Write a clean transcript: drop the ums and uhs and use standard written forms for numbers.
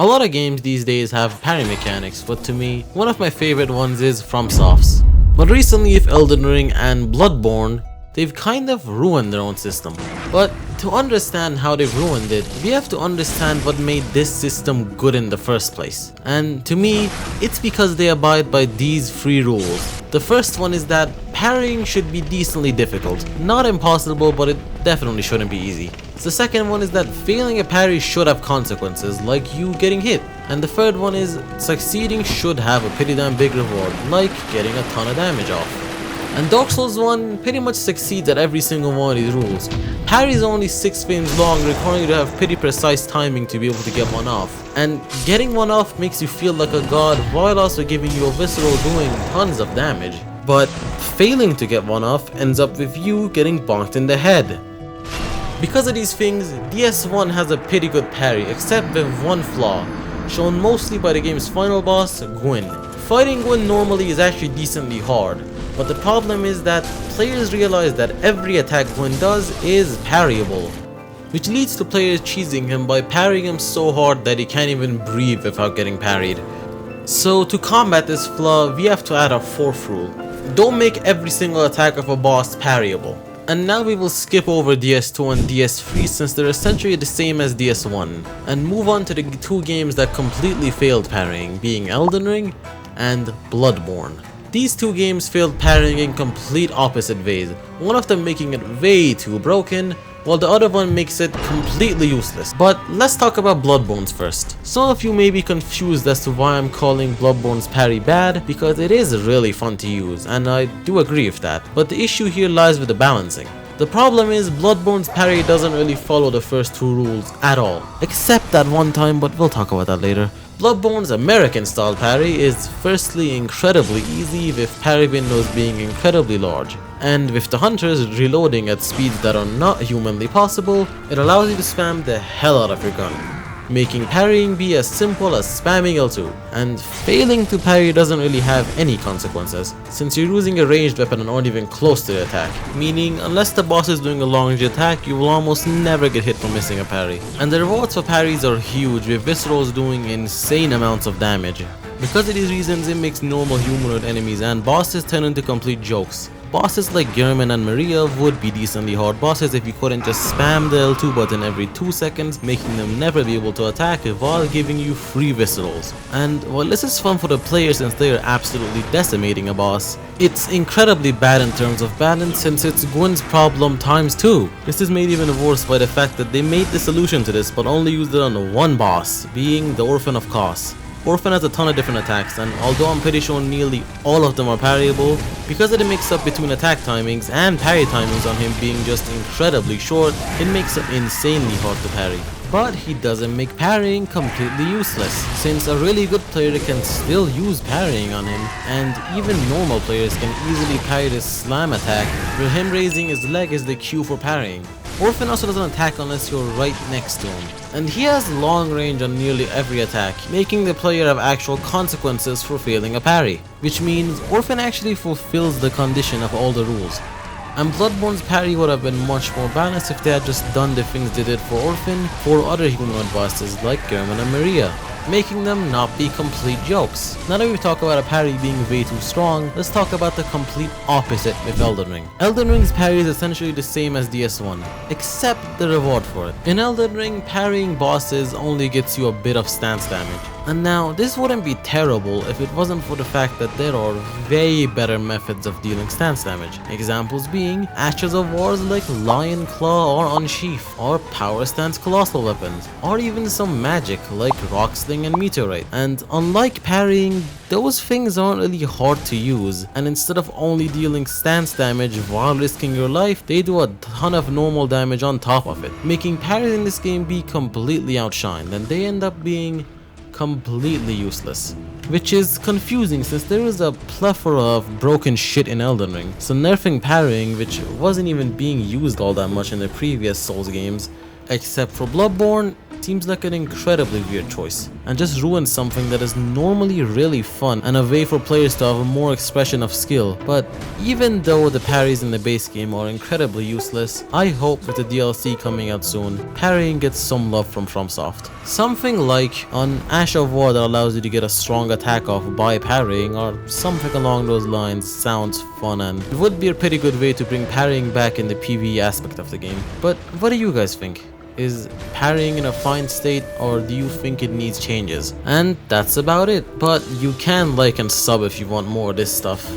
A lot of games these days have parry mechanics, but to me, one of my favorite ones is FromSoft's. But recently with Elden Ring and Bloodborne, they've kind of ruined their own system. But to understand how they've ruined it, we have to understand what made this system good in the first place. And to me, it's because they abide by these 3 rules. The first one is that parrying should be decently difficult. Not impossible, but it definitely shouldn't be easy. The second one is that failing a parry should have consequences, like you getting hit. And the third one is succeeding should have a pretty damn big reward, like getting a ton of damage off. And Dark Souls 1 pretty much succeeds at every single one of these rules. Parry is only 6 frames long, requiring you to have pretty precise timing to be able to get one off. And getting one off makes you feel like a god while also giving you a visceral doing tons of damage. But failing to get one off ends up with you getting bonked in the head. Because of these things, DS1 has a pretty good parry, except with one flaw, shown mostly by the game's final boss, Gwyn. Fighting Gwyn normally is actually decently hard, but the problem is that players realize that every attack Gwyn does is parryable, which leads to players cheesing him by parrying him so hard that he can't even breathe without getting parried. So to combat this flaw, we have to add a 4th rule. Don't make every single attack of a boss parryable. And now we will skip over DS2 and DS3 since they're essentially the same as DS1, and move on to the 2 games that completely failed parrying, being Elden Ring and Bloodborne. These 2 games failed parrying in complete opposite ways, one of them making it way too broken, while the other one makes it completely useless. But let's talk about Bloodborne's first. Some of you may be confused as to why I'm calling Bloodborne's parry bad, because it is really fun to use, and I do agree with that, but the issue here lies with the balancing. The problem is Bloodborne's parry doesn't really follow the first 2 rules at all, except that one time, but we'll talk about that later. Bloodborne's American style parry is firstly incredibly easy, with parry windows being incredibly large, and with the hunters reloading at speeds that are not humanly possible, it allows you to spam the hell out of your gun, making parrying be as simple as spamming L2, and failing to parry doesn't really have any consequences, since you're using a ranged weapon and aren't even close to the attack, meaning unless the boss is doing a long range attack, you will almost never get hit for missing a parry. And the rewards for parries are huge, with viscerals doing insane amounts of damage. Because of these reasons, it makes normal humanoid enemies and bosses turn into complete jokes. Bosses like Gehrman and Maria would be decently hard bosses if you couldn't just spam the L2 button every 2 seconds, making them never be able to attack while giving you free viscerals. And while this is fun for the player since they are absolutely decimating a boss, it's incredibly bad in terms of balance since it's Gwyn's problem times 2. This is made even worse by the fact that they made the solution to this but only used it on one boss, being the Orphan of Kos. Orphan has a ton of different attacks, and although I'm pretty sure nearly all of them are parryable, because of the mix-up between attack timings and parry timings on him being just incredibly short, it makes him insanely hard to parry. But he doesn't make parrying completely useless, since a really good player can still use parrying on him, and even normal players can easily parry this slam attack, where him raising his leg is the cue for parrying. Orphan also doesn't attack unless you're right next to him, and he has long range on nearly every attack, making the player have actual consequences for failing a parry, which means Orphan actually fulfills the condition of all the rules. And Bloodborne's parry would have been much more balanced if they had just done the things they did for Orphan for other humanoid bosses like Gehrman and Maria, making them not be complete jokes. Now that we've talked about a parry being way too strong, let's talk about the complete opposite with Elden Ring. Elden Ring's parry is essentially the same as DS1, except the reward for it. In Elden Ring, parrying bosses only gets you a bit of stance damage. And now, this wouldn't be terrible if it wasn't for the fact that there are way better methods of dealing stance damage. Examples being Ashes of Wars like Lion Claw or Unsheath, or Power Stance Colossal Weapons, or even some magic like Rock Sling and Meteorite. And unlike parrying, those things aren't really hard to use, and instead of only dealing stance damage while risking your life, they do a ton of normal damage on top of it, making parries in this game be completely outshined, and they end up being completely useless. Which is confusing since there is a plethora of broken shit in Elden Ring, so nerfing parrying, which wasn't even being used all that much in the previous Souls games, except for Bloodborne, seems like an incredibly weird choice, and just ruins something that is normally really fun and a way for players to have more expression of skill. But even though the parries in the base game are incredibly useless, I hope with the DLC coming out soon, parrying gets some love from FromSoft. Something like an Ash of War that allows you to get a strong attack off by parrying, or something along those lines sounds fun, and it would be a pretty good way to bring parrying back in the PvE aspect of the game. But what do you guys think? Is parrying in a fine state, or do you think it needs changes? And that's about it, but you can like and sub if you want more of this stuff.